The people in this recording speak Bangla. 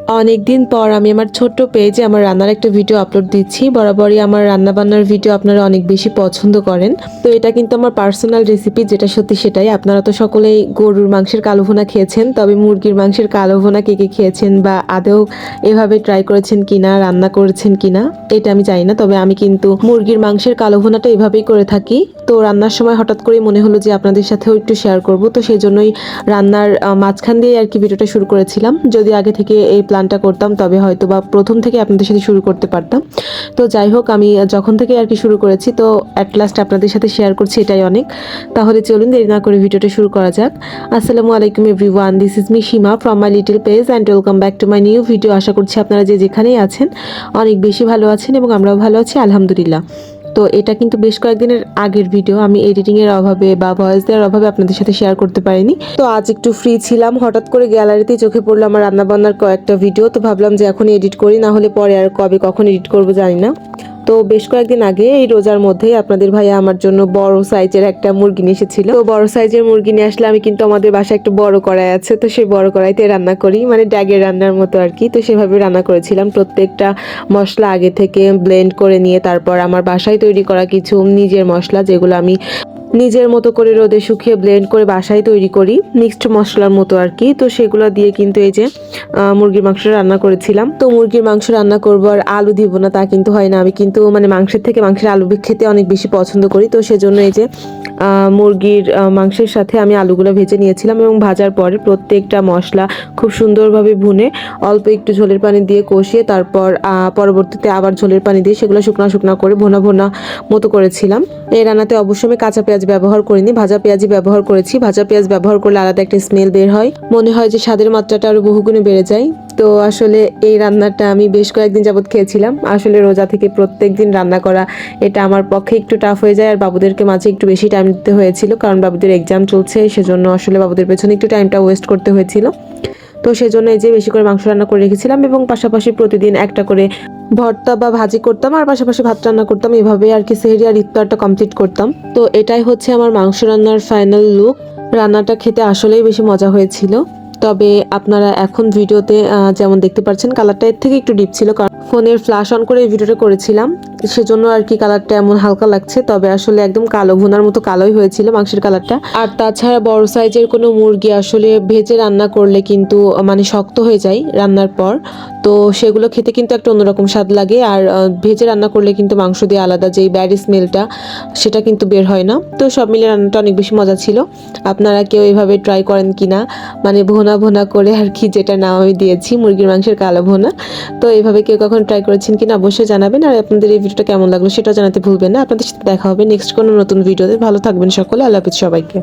অনেকদিন পর আমি আমার ছোট্ট পেজে আমার রান্নার একটা ভিডিও আপলোড দিচ্ছি। বরাবরই আমার রান্না বান্নার ভিডিও আপনারা অনেক বেশি পছন্দ করেন। তো এটা কিন্তু আমার পার্সোনাল রেসিপি, যেটা সত্যি সেটাই। আপনারা তো সকলেই গরুর মাংসের কালো ভুনা খেয়েছেন, তবে মুরগির মাংসের কালো ভুনা কে কে খেয়েছেন বা আদৌ এভাবে ট্রাই করেছেন কিনা, রান্না করেছেন কিনা এটা আমি জানি না। তবে আমি কিন্তু মুরগির মাংসের কালো ভুনাটা এভাবেই করে থাকি। তো রান্নার সময় হঠাৎ করে মনে হলো যে আপনাদের সাথেও একটু শেয়ার করব, তো সেই জন্যই রান্নার মাঝখান দিয়ে আর কি ভিডিওটা শুরু করেছিলাম। যদি আগে থেকে এই প্ল্যানটা করতাম তবে হয়তো বা প্রথম থেকে আপনাদের সাথে শুরু করতে পারতাম। তো যাই হোক, আমি যখন থেকে আর কি শুরু করেছি, তো অ্যাট লাস্ট আপনাদের সাথে শেয়ার করছি, এটাই অনেক। তাহলে চলুন দেরি না করে ভিডিওটা শুরু করা যাক। আসসালামু আলাইকুম everyone, this is me Seema from my little page and welcome back to my new video. আশা করছি আপনারা যে যেখানেই আছেন অনেক বেশি ভালো আছেন এবং আমরাও ভালো আছি আলহামদুলিল্লাহ। তো এটা কিন্তু বেশ কয়েকদিনের আগের ভিডিও, আমি এডিটিং এর অভাবে বা ভয়েস দেওয়ার অভাবে আপনাদের সাথে শেয়ার করতে পারিনি। তো আজ একটু ফ্রি ছিলাম, হঠাৎ করে গ্যালারিতে চোখে পড়লো আমার রান্না বান্নার কয়েকটা ভিডিও। তো ভাবলাম যে এখন এডিট করি, না হলে পরে আর কখন এডিট করবো জানি না। তো বেশ কয়েকদিন আগে এই রোজার মধ্যেই আপনাদের ভাইয়া আমার জন্য বড় সাইজের একটা মুরগি নিয়ে এসেছিল। তো বড় সাইজের মুরগি নিয়ে আসলে আমি কিন্তু আমাদের বাসায় একটা বড় কড়াই আছে, তো সেই বড় কড়াইতে রান্না করি, মানে ড্যাগের রান্নার মতো আর কি। তো সেভাবে রান্না করেছিলাম, প্রত্যেকটা মশলা আগে থেকে ব্লেন্ড করে নিয়ে তারপর আমার বাসায় তৈরি করা কিছু নিজের মশলা, যেগুলো আমি নিজের মতো করে রোদে শুকিয়ে ব্লেন্ড করে বাসায় তৈরি করি, মিক্সড মশলার মতো আর কি। তো সেগুলো দিয়ে কিন্তু এই যে মুরগির মাংস রান্না করেছিলাম। তো মুরগির মাংস রান্না করবো আর আলু দিব না তা কিন্তু হয় না, আমি কিন্তু মানে মাংসের থেকে মাংসের আলু খেতে অনেক বেশি পছন্দ করি। তো সেজন্য এই যে মুরগির মাংসের সাথে আমি আলুগুলো ভেজে নিয়েছিলাম এবং ভাজার পরে প্রত্যেকটা মশলা খুব সুন্দরভাবে ভুনে অল্প একটু ঝোলের পানি দিয়ে কষিয়ে তারপর পরবর্তীতে আবার ঝোলের পানি দিয়ে সেগুলো শুকনা শুকনা করে ভোনা ভোনা মতো করেছিলাম। এই রান্নাতে অবশ্যই আমি কাঁচা পেঁয়াজ ব্যবহার করিনি, ভাজা পেঁয়াজই ব্যবহার করেছি। ভাজা পেঁয়াজ ব্যবহার করলে আলাদা একটা স্মেল বের হয়, মনে হয় যে স্বাদের মাত্রাটা আরো বহুগুণে বেড়ে যায়। তো আসলে এই রান্নাটা আমি বেশ কয়েকদিন যাবত খেয়েছিলাম। আসলে রোজা থেকে প্রত্যেকদিন রান্না করা এটা আমার পক্ষে একটু টাফ হয়ে যায়, আর বাবুদেরকে মাঝে একটু বেশি টাইম দিতে হয়েছিল, কারণ বাবুদের এক্সাম চলছে, সেজন্য আসলে বাবুদের পেছনে একটু টাইমটা ওয়েস্ট করতে হয়েছিল। তো সেজন্য এই যে বেশি করে মাংস রান্না করে রেখেছিলাম এবং পাশাপাশি প্রতিদিন একটা করে ভর্তা বা ভাজি করতাম আর পাশাপাশি ভাত রান্না করতাম, এভাবে আর কি সেহরি আর ইফতারটা কমপ্লিট করতাম। তো এটাই হচ্ছে আমার মাংস রান্নার ফাইনাল লুক। রান্নাটা খেতে আসলেই বেশি মজা হয়েছিল। তবে আপনারা এখন ভিডিওতে যেমন দেখতে পাচ্ছেন, কালারটা এর থেকে একটু ডিপ ছিল, কারণ ফোনের ফ্ল্যাশ অন করে এই ভিডিওটা করেছিলাম, সেজন্য আর কি কালারটা এমন হালকা লাগছে। তবে আসলে একদম কালো ভুনার মতো কালোই হয়েছিল মাংসের কালারটা। আর তাছাড়া বড় সাইজের কোনো মুরগি আসলে ভেজে রান্না করলে কিন্তু মানে শক্ত হয়ে যায় রান্নার পর, তো সেগুলো খেতে কিন্তু একটা অন্যরকম স্বাদ লাগে। আর ভেজে রান্না করলে কিন্তু মাংস দিয়ে আলাদা যেই ব্যাড স্মেলটা সেটা কিন্তু বের হয় না। তো সব মিলে রান্নাটা অনেক বেশি মজা ছিল। আপনারা কেউ এভাবে ট্রাই করেন কিনা, মানে ভোনা ভোনা করে আর কি, যেটা নাম আমি দিয়েছি মুরগির মাংসের কালো ভোনা। তো এইভাবে কেউ কখন ট্রাই করেছেন কিনা অবশ্যই জানাবেন, আর আপনাদের এই ভিডিওটা কেমন লাগলো সেটা জানাতে ভুলবেন না। আপনাদের সাথে দেখা হবে নেক্সট কোনো নতুন ভিডিওতে। ভালো থাকবেন সকলে, আল্লাহ হাফেজ সবাইকে।